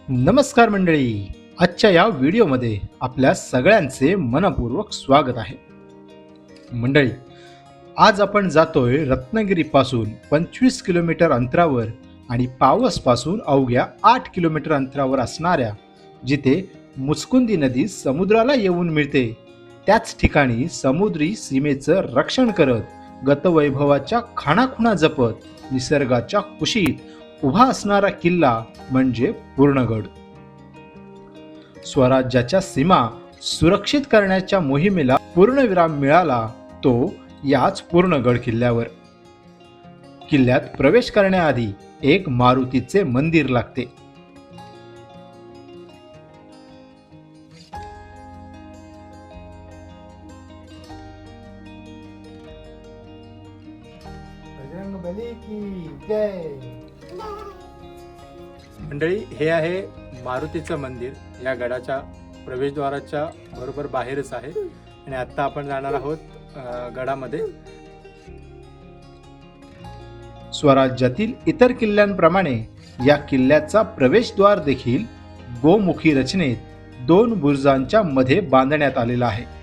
नमस्कार मंडळी. आजच्या या व्हिडिओमध्ये आपल्या सगळ्यांचे मनपूर्वक स्वागत आहे. मंडळी, आज आपण जातोय रत्नागिरीपासून 25 किलोमीटर अंतरावर आणि पावसपासून अवघ्या 8 किलोमीटर अंतरावर असणाऱ्या, जिथे मुचकुंदी नदी समुद्राला येऊन मिळते, त्याच ठिकाणी समुद्री सीमेचं रक्षण करत, गतवैभवाच्या खाणाखुणा जपत, निसर्गाच्या कुशीत उभा असणारा किल्ला म्हणजे पूर्णगड. स्वराज्याच्या सीमा सुरक्षित करण्याच्या मोहिमेला पूर्णविराम मिळाला तो याच पूर्णगड किल्ल्यावर. किल्ल्यात प्रवेश करण्याआधी एक मारुतीचे मंदिर लागते. बजरंगबली की जय. मंडळी, हे आहे मारुतीचं मंदिर. या गडाच्या प्रवेशद्वाराच्या बरोबर बाहेरच आहे आणि आता आपण जाणार आहोत गडामध्ये. स्वराज्यातील इतर किल्ल्यांप्रमाणे या किल्ल्याचा प्रवेशद्वार देखील गोमुखी रचनेत 2 बुरुजांच्या मध्ये बांधण्यात आलेला आहे.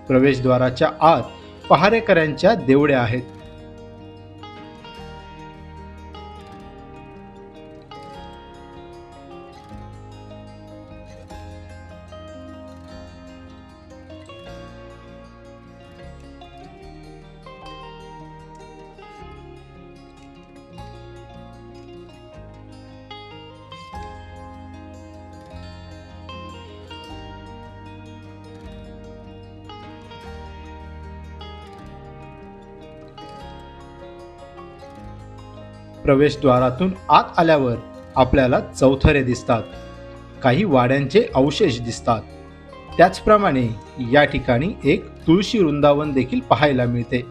प्रवेशद्वाराच्या आत पहारेकऱ्यांच्या देवड्या आहेत. प्रवेशद्वारातून आत आल्यावर आपल्याला चौथरे दिसतात. काही वाड्यांचे अवशेष दिसतात. त्याचप्रमाणे या ठिकाणी एक तुळशी वृंदावन देखील पाहायला मिळते.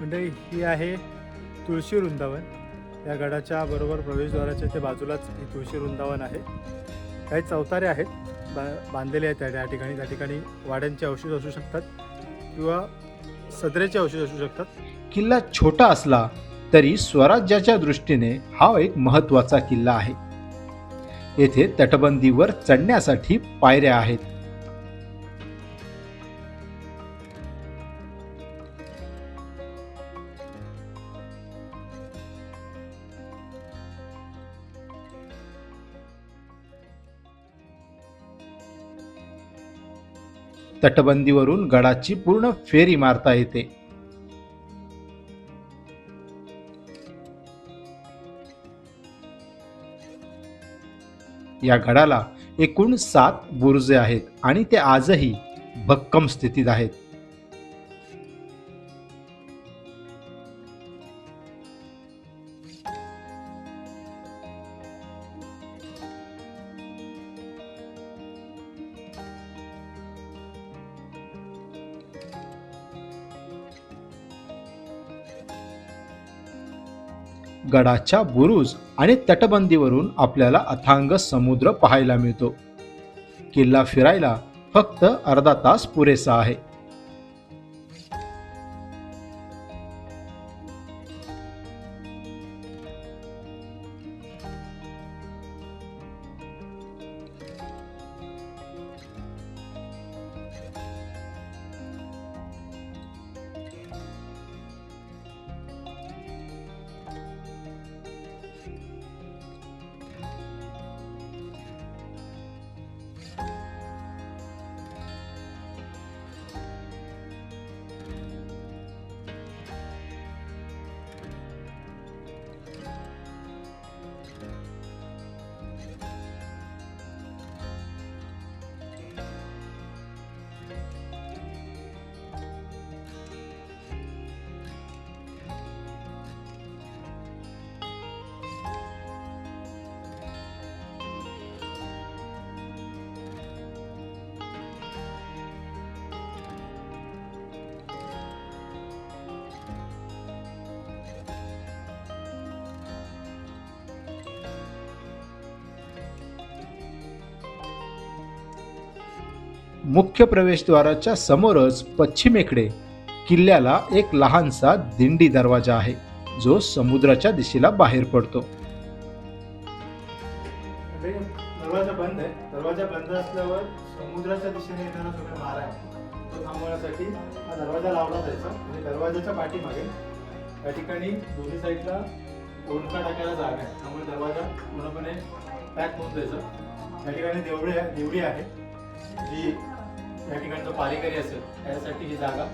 मंडळी, ही आहे तुळशी वृंदावन. या गडाच्या बरोबर प्रवेशद्वाराच्या ते बाजूलाच ही तुळशी वृंदावन आहे. काही चौतारे आहेत बांधलेले आहेत त्या ठिकाणी. त्या ठिकाणी वाड्यांचे अवशेष असू शकतात किंवा सदरेचे अवशेष असू शकतात. किल्ला छोटा असला तरी स्वराज्याच्या दृष्टीने हा एक महत्त्वाचा किल्ला आहे. येथे तटबंदीवर चढण्यासाठी पायऱ्या आहेत. तटबंदीवरून गडाची पूर्ण फेरी मारता येते. या गडाला एकूण 7 बुरुजे आहेत आणि ते आजही भक्कम स्थितीत आहेत. गडाच्या बुरुज आणि तटबंदीवरून आपल्याला अथांग समुद्र पाहायला मिळतो. किल्ला फिरायला फक्त अर्धा तास पुरेसा आहे. मुख्य प्रवेशद्वाराच्या समोरच पश्चिमेकडे किल्ल्याला एक लहानसा दिंडी दरवाजा आहे, जो समुद्राच्या दिशेला बाहेर पडतो. दरवाजा बंद आहे. दरवाजा बंद असल्यावर समुद्राच्या दिशेने येणारा जो काही मारा आहे तो थांबवण्यासाठी हा दरवाजा लावला जायचा. आणि दरवाजाच्या पाठीमागे या ठिकाणी दोन्ही साईडला ओळखा टाकायला जागा आहे, त्यामुळे दरवाजा पूर्णपणे पॅक होऊन जायचं. या ठिकाणी देवडी आहे जी या ठिकाणचा पारेकरी असेल त्यासाठी ही जागा.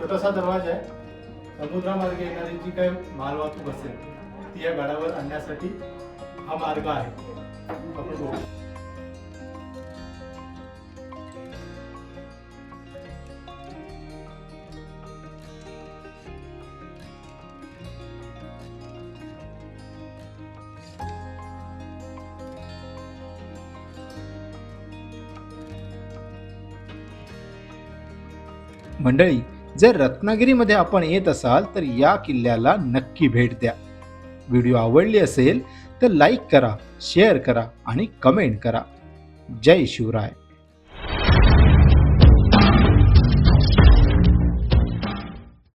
छोटासा दरवाजा आहे. समुद्रामार्गे येणारी जी काही मालवाहतूक असेल ती या गडावर आणण्यासाठी हा मार्ग आहे. आपण बघू. मंडळी, जर रत्नागिरीमध्ये आपण येत असाल तर या किल्ल्याला नक्की भेट द्या. व्हिडिओ आवडली असेल तर लाईक करा, शेअर करा आणि कमेंट करा. जय शिवराय.